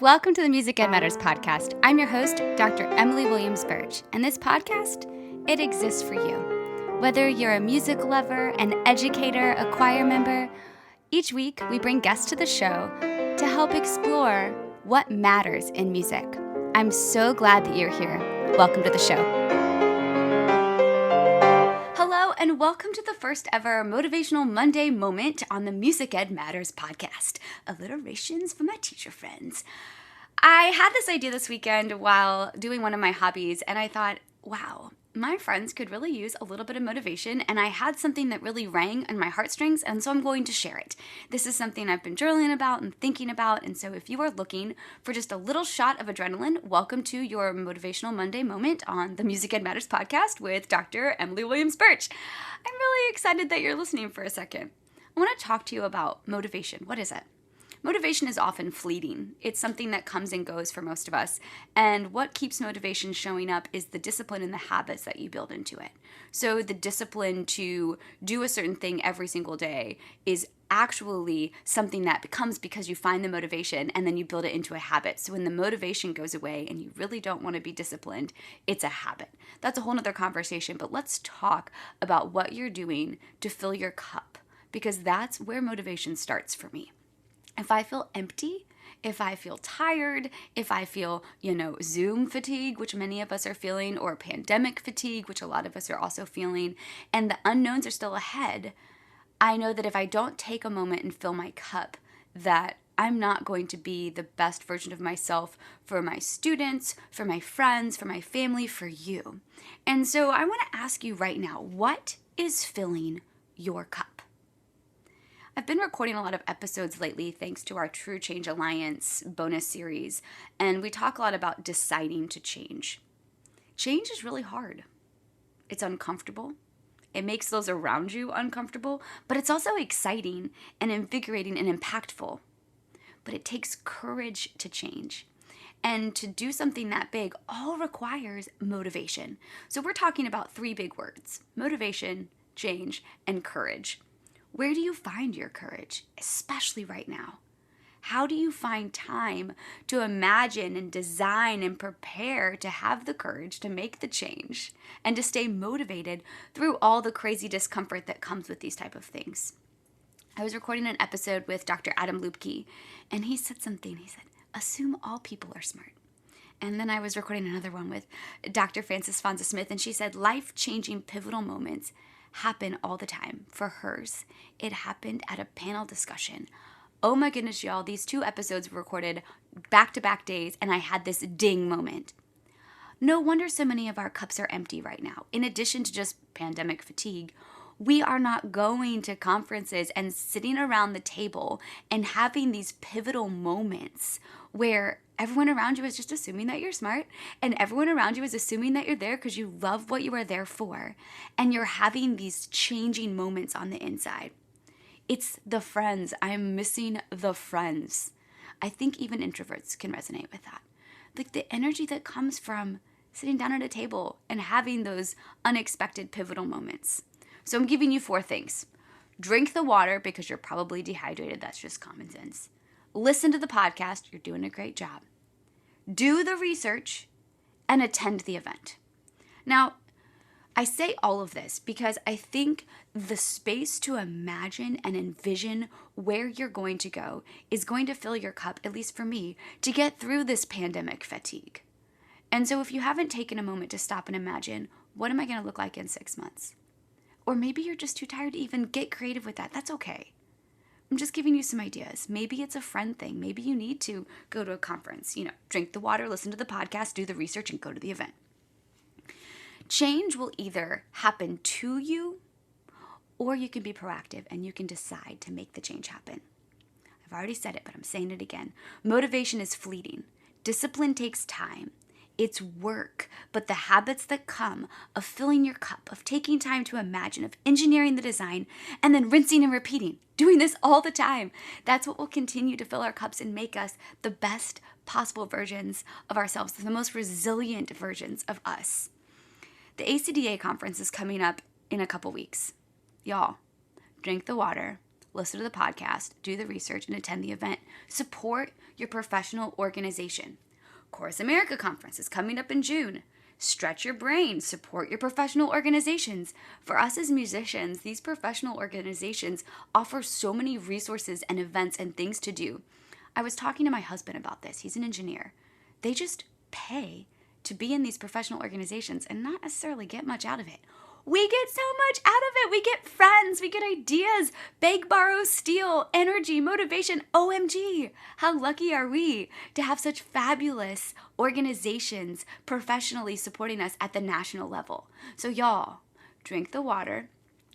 Welcome to the Music Ed Matters podcast. I'm your host, Dr. Emily Williams Birch, and this podcast, it exists for you. Whether you're a music lover, an educator, a choir member, each week we bring guests to the show to help explore what matters in music. I'm so glad that you're here. Welcome to the show. Hello, and welcome to the first ever Motivational Monday moment on the Music Ed Matters podcast. Alliterations for my teacher friends. I had this idea this weekend while doing one of my hobbies, and I thought, wow, my friends could really use a little bit of motivation, and I had something that really rang on my heartstrings, and so I'm going to share it. This is something I've been journaling about and thinking about, and so if you are looking for just a little shot of adrenaline, welcome to your Motivational Monday moment on the Music Ed Matters podcast with Dr. Emily Williams Birch. I'm really excited that you're listening for a second. I want to talk to you about motivation. What is it? Motivation is often fleeting. It's something that comes and goes for most of us. And what keeps motivation showing up is the discipline and the habits that you build into it. So the discipline to do a certain thing every single day is actually something that becomes because you find the motivation and then you build it into a habit. So when the motivation goes away and you really don't want to be disciplined, it's a habit. That's a whole nother conversation, but let's talk about what you're doing to fill your cup, because that's where motivation starts for me. If I feel empty, if I feel tired, if I feel, Zoom fatigue, which many of us are feeling, or pandemic fatigue, which a lot of us are also feeling, and the unknowns are still ahead, I know that if I don't take a moment and fill my cup, that I'm not going to be the best version of myself for my students, for my friends, for my family, for you. And so I want to ask you right now, what is filling your cup? I've been recording a lot of episodes lately thanks to our True Change Alliance bonus series, and we talk a lot about deciding to change. Change is really hard. It's uncomfortable. It makes those around you uncomfortable, but it's also exciting and invigorating and impactful. But it takes courage to change. And to do something that big all requires motivation. So we're talking about three big words: motivation, change, and courage. Where do you find your courage, especially right now? How do you find time to imagine and design and prepare to have the courage to make the change and to stay motivated through all the crazy discomfort that comes with these type of things? I was recording an episode with Dr. Adam Lubke, and he said something. He said, assume all people are smart. And then I was recording another one with Dr. Frances Fonza Smith, and she said, life-changing pivotal moments happen all the time. For hers, it happened at a panel discussion. Oh my goodness, y'all, these two episodes were recorded back-to-back days, and I had this ding moment. No wonder so many of our cups are empty right now. In addition to just pandemic fatigue, we are not going to conferences and sitting around the table and having these pivotal moments where everyone around you is just assuming that you're smart, and everyone around you is assuming that you're there because you love what you are there for, and you're having these changing moments on the inside. It's the friends. I'm missing the friends. I think even introverts can resonate with that. Like the energy that comes from sitting down at a table and having those unexpected pivotal moments. So I'm giving you 4 things. Drink the water because you're probably dehydrated. That's just common sense. Listen to the podcast. You're doing a great job. Do the research and attend the event. Now, I say all of this because I think the space to imagine and envision where you're going to go is going to fill your cup, at least for me, to get through this pandemic fatigue. And so if you haven't taken a moment to stop and imagine, what am I going to look like in 6 months? Or maybe you're just too tired to even get creative with that. That's okay. I'm just giving you some ideas. Maybe it's a friend thing. Maybe you need to go to a conference. Drink the water, listen to the podcast, do the research, and go to the event. Change will either happen to you, or you can be proactive and you can decide to make the change happen. I've already said it, but I'm saying it again. Motivation is fleeting. Discipline takes time. It's work, but the habits that come of filling your cup, of taking time to imagine, of engineering the design, and then rinsing and repeating, doing this all the time, that's what will continue to fill our cups and make us the best possible versions of ourselves, the most resilient versions of us. The ACDA conference is coming up in a couple weeks. Y'all, drink the water, listen to the podcast, do the research, and attend the event. Support your professional organization. Chorus America Conference is coming up in June. Stretch your brain, support your professional organizations. For us as musicians, these professional organizations offer so many resources and events and things to do. I was talking to my husband about this. He's an engineer. They just pay to be in these professional organizations and not necessarily get much out of it. We get so much out of it. We get friends, we get ideas, beg, borrow, steal, energy, motivation. OMG, how lucky are we to have such fabulous organizations professionally supporting us at the national level. So y'all, drink the water,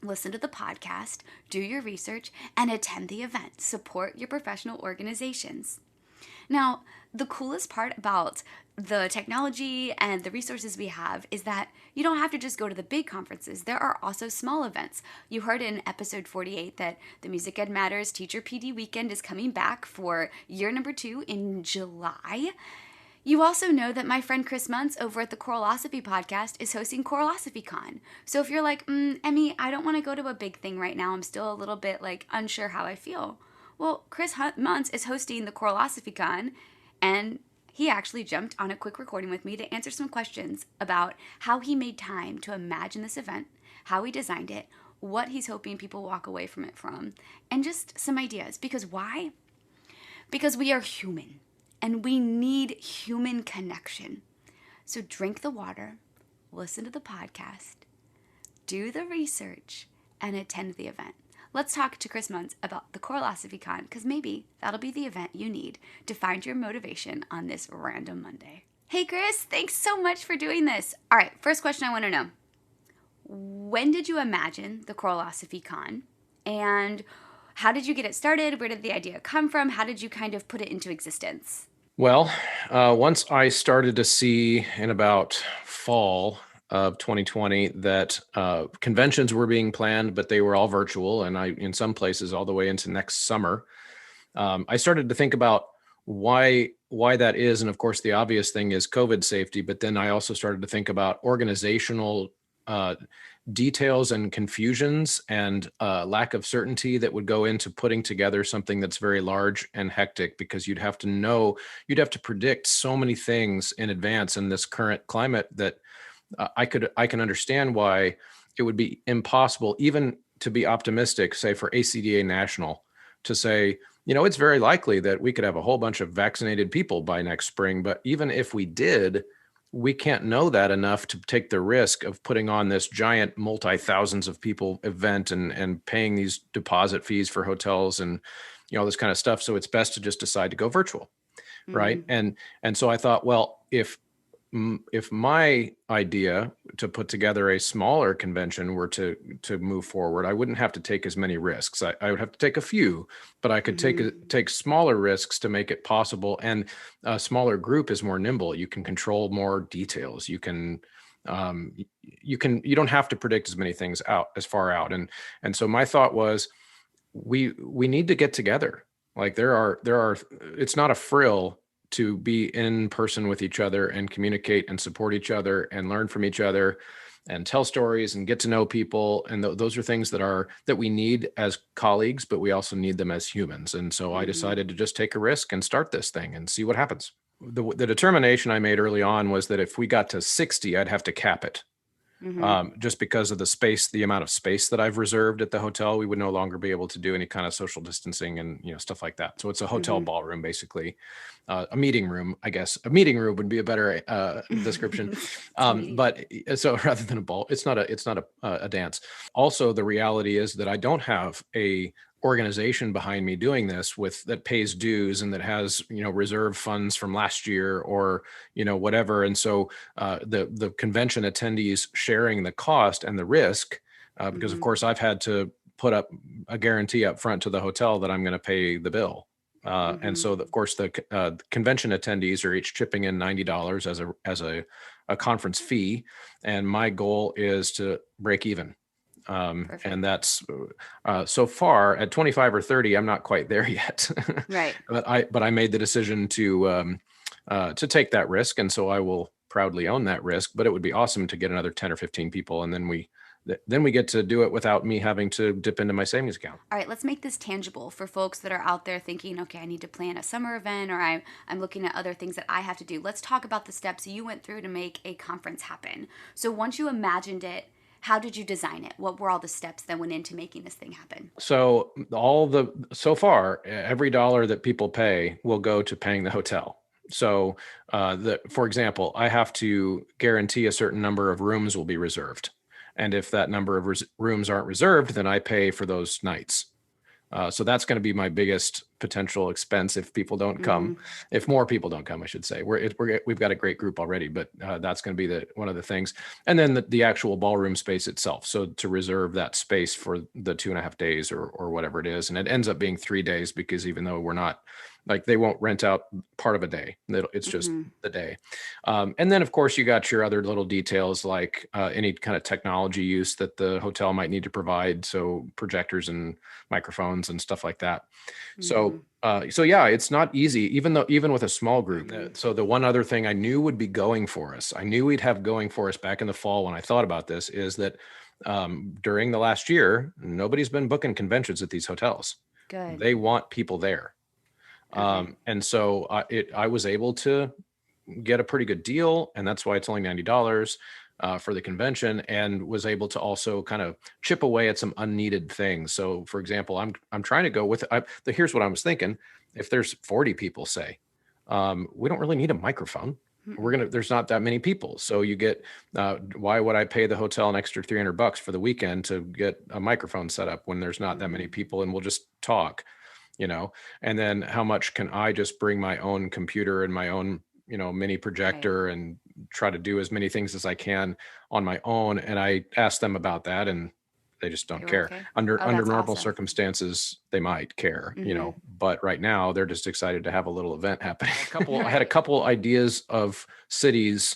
listen to the podcast, do your research, and attend the event. Support your professional organizations. Now, the coolest part about the technology and the resources we have is that you don't have to just go to the big conferences. There are also small events. You heard in episode 48 that the Music Ed Matters Teacher PD Weekend is coming back for year number 2 in July. You also know that my friend Chris Munce over at the Choralosophy podcast is hosting Choralosophy Con. So if you're like, Emmy, I don't want to go to a big thing right now. I'm still a little bit unsure how I feel. Well, Chris Munce is hosting the Choralosophy Con, and he actually jumped on a quick recording with me to answer some questions about how he made time to imagine this event, how he designed it, what he's hoping people walk away from it from, and just some ideas. Because why? Because we are human, and we need human connection. So drink the water, listen to the podcast, do the research, and attend the event. Let's talk to Chris Munce about the Choralosophy Con, because maybe that'll be the event you need to find your motivation on this random Monday. Hey Chris, thanks so much for doing this. All right, first question I want to know. When did you imagine the Choralosophy Con? And how did you get it started? Where did the idea come from? How did you kind of put it into existence? Well, once I started to see in about fall of 2020 that conventions were being planned, but they were all virtual, and in some places all the way into next summer. I started to think about why that is, and of course the obvious thing is COVID safety. But then I also started to think about organizational details and confusions and lack of certainty that would go into putting together something that's very large and hectic, because you'd have to predict so many things in advance in this current climate that I can understand why it would be impossible even to be optimistic, say for ACDA National, to say, it's very likely that we could have a whole bunch of vaccinated people by next spring. But even if we did, we can't know that enough to take the risk of putting on this giant multi-thousands of people event and paying these deposit fees for hotels and all this kind of stuff. So it's best to just decide to go virtual, right? And so I thought, well, if my idea to put together a smaller convention were to move forward, I wouldn't have to take as many risks. I would have to take a few, but I could take smaller risks to make it possible. And a smaller group is more nimble. You can control more details. You don't have to predict as many things as far out. And so my thought was, we need to get together. Like it's not a frill to be in person with each other and communicate and support each other and learn from each other and tell stories and get to know people. And those are things that we need as colleagues, but we also need them as humans. And so I decided to just take a risk and start this thing and see what happens. The determination I made early on was that if we got to 60, I'd have to cap it. Just because of the amount of space that I've reserved at the hotel. We would no longer be able to do any kind of social distancing and stuff like that. So it's a hotel ballroom, basically, a meeting room. I guess a meeting room would be a better description. But so rather than a ball, it's not a dance. Also, the reality is that I don't have a organization behind me doing this that pays dues and that has reserve funds from last year or whatever. And so the convention attendees sharing the cost and the risk, because of course I've had to put up a guarantee up front to the hotel that I'm going to pay the bill. And so of course the convention attendees are each chipping in $90 as a conference fee, and my goal is to break even. And that's so far at 25 or 30, I'm not quite there yet. Right. But I made the decision to take that risk, and so I will proudly own that risk. But it would be awesome to get another 10 or 15 people, and then we then we get to do it without me having to dip into my savings account. All right, let's make this tangible for folks that are out there thinking, okay, I need to plan a summer event, or I'm looking at other things that I have to do. Let's talk about the steps you went through to make a conference happen. So once you imagined it, how did you design it? What were all the steps that went into making this thing happen? So so far, every dollar that people pay will go to paying the hotel. So, for example, I have to guarantee a certain number of rooms will be reserved. And if that number of rooms aren't reserved, then I pay for those nights. So that's going to be my biggest potential expense if people don't come, if more people don't come, I should say. We've got a great group already, but that's going to be one of the things. And then the actual ballroom space itself. So to reserve that space for the 2.5 days or whatever it is. And it ends up being 3 days because even though we're not, like, they won't rent out part of a day. It's just the day. And then, of course, you got your other little details like any kind of technology use that the hotel might need to provide. So projectors and microphones and stuff like that. So yeah, it's not easy, even with a small group. So the one other thing I knew would be going for us, I knew we'd have going for us back in the fall when I thought about this, is that during the last year, nobody's been booking conventions at these hotels. Good. They want people there. Okay. And so I was able to get a pretty good deal, and that's why it's only $90 for the convention, and was able to also kind of chip away at some unneeded things. So, for example, I'm trying to go with. Here's what I was thinking: if there's 40 people, say, we don't really need a microphone. There's not that many people, so you get. Why would I pay the hotel an extra $300 for the weekend to get a microphone set up when there's not that many people, and we'll just talk, And then how much can I just bring my own computer and my own mini projector and try to do as many things as I can on my own. And I asked them about that, and they just don't care. Okay. Under normal awesome. circumstances, they might care, but right now they're just excited to have a little event happening. I had a couple ideas of cities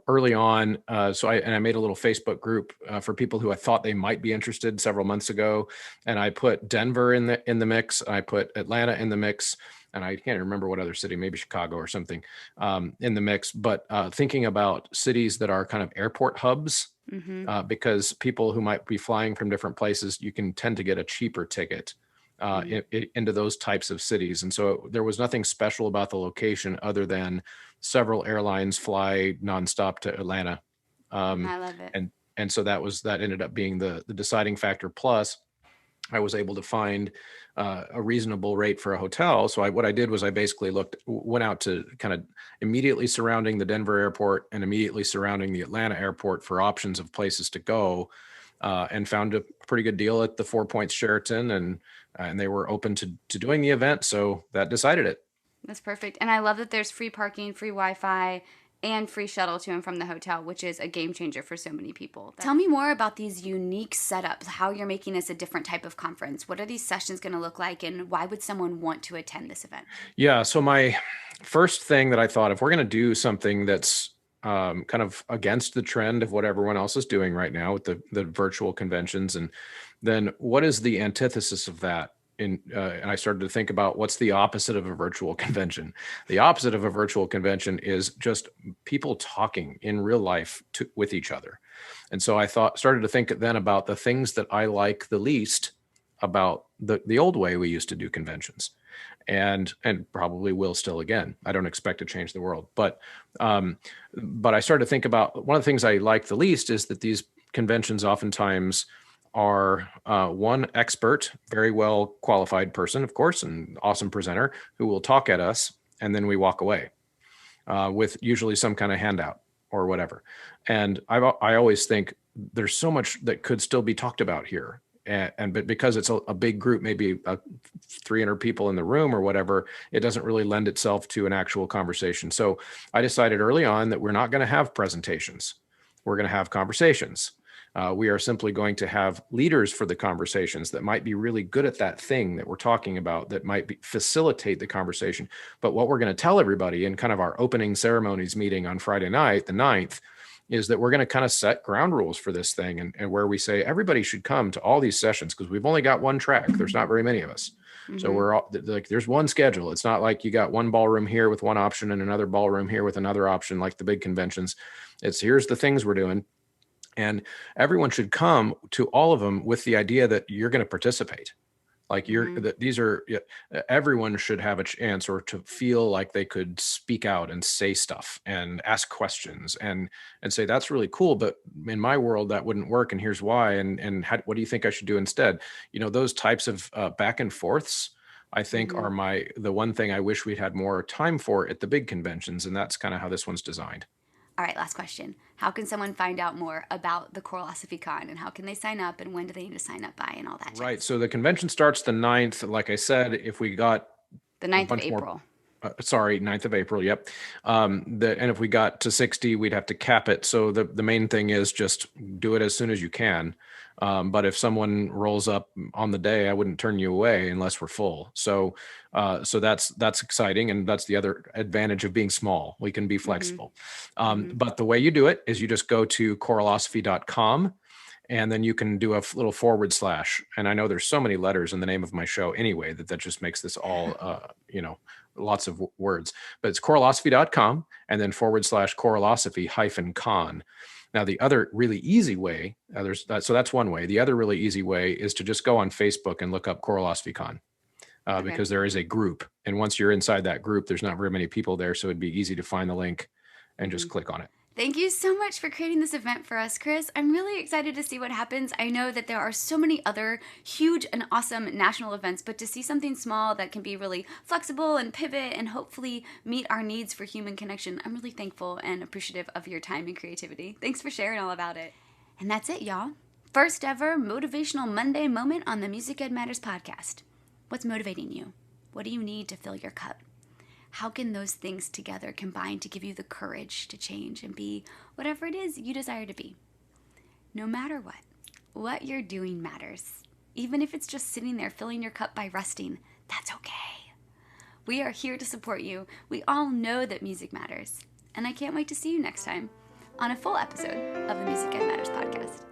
early on. So I made a little Facebook group for people who I thought they might be interested several months ago. And I put Denver in the mix. I put Atlanta in the mix. And I can't remember what other city, maybe Chicago or something, in the mix. But thinking about cities that are kind of airport hubs, because people who might be flying from different places, you can tend to get a cheaper ticket into those types of cities. And so there was nothing special about the location other than several airlines fly nonstop to Atlanta. I love it. And so that ended up being the deciding factor. Plus, I was able to find a reasonable rate for a hotel. So what I did was I basically went out to kind of immediately surrounding the Denver airport and immediately surrounding the Atlanta airport for options of places to go, and found a pretty good deal at the 4 Points Sheraton, and they were open to doing the event. So that decided it. That's perfect. And I love that there's free parking, free Wi-Fi, and free shuttle to and from the hotel, which is a game changer for so many people. Tell me more about these unique setups, how you're making this a different type of conference. What are these sessions going to look like, and why would someone want to attend this event? Yeah, so my first thing that I thought, if we're going to do something that's kind of against the trend of what everyone else is doing right now with the virtual conventions, and then what is the antithesis of that? And I started to think about what's the opposite of a virtual convention. The opposite of a virtual convention is just people talking in real life with each other. And so I started to think then about the things that I like the least about the old way we used to do conventions, and probably will still again. I don't expect to change the world, but I started to think about one of the things I like the least is that these conventions oftentimes are one expert, very well qualified person, of course, an awesome presenter who will talk at us, and then we walk away with usually some kind of handout or whatever. And I always think there's so much that could still be talked about here. But because it's a big group, maybe 300 people in the room or whatever, it doesn't really lend itself to an actual conversation. So I decided early on that we're not going to have presentations. We're going to have conversations. We are simply going to have leaders for the conversations that might be really good at that thing that we're talking about, that might facilitate the conversation. But what we're going to tell everybody in kind of our opening ceremonies meeting on Friday night, the 9th, is that we're going to kind of set ground rules for this thing, and where we say everybody should come to all these sessions because we've only got one track. There's not very many of us. So we're all like, there's one schedule. It's not like you got one ballroom here with one option and another ballroom here with another option like the big conventions. It's here's the things we're doing. And everyone should come to all of them with the idea that you're going to participate. Like everyone should have a chance or to feel like they could speak out and say stuff and ask questions and say, that's really cool, but in my world that wouldn't work. And here's why. And what do you think I should do instead? Those types of back and forths, I think are the one thing I wish we'd had more time for at the big conventions. And that's kind of how this one's designed. All right, last question. How can someone find out more about the Chorosophy Con, and how can they sign up, and when do they need to sign up by, and all that jazz? Right. So the convention starts the 9th. Like I said, if we got the 9th of April. 9th of April. Yep. And if we got to 60, we'd have to cap it. So the main thing is just do it as soon as you can. But if someone rolls up on the day, I wouldn't turn you away unless we're full. So that's exciting. And that's the other advantage of being small. We can be flexible. But the way you do it is you just go to chorosophy.com. And then you can do a little /. And I know there's so many letters in the name of my show anyway, that just makes this all, lots of words. But it's chorosophy.com and then / chorosophy-con. Now, the other really easy way, so that's one way. The other really easy way is to just go on Facebook and look up Chorosophy Con. Because there is a group. And once you're inside that group, there's not very many people there. So it'd be easy to find the link and just click on it. Thank you so much for creating this event for us, Chris. I'm really excited to see what happens. I know that there are so many other huge and awesome national events, but to see something small that can be really flexible and pivot and hopefully meet our needs for human connection, I'm really thankful and appreciative of your time and creativity. Thanks for sharing all about it. And that's it, y'all. First ever Motivational Monday moment on the Music Ed Matters podcast. What's motivating you? What do you need to fill your cup? How can those things together combine to give you the courage to change and be whatever it is you desire to be? No matter what you're doing matters. Even if it's just sitting there filling your cup by resting, that's okay. We are here to support you. We all know that music matters. And I can't wait to see you next time on a full episode of the Music Ed Matters podcast.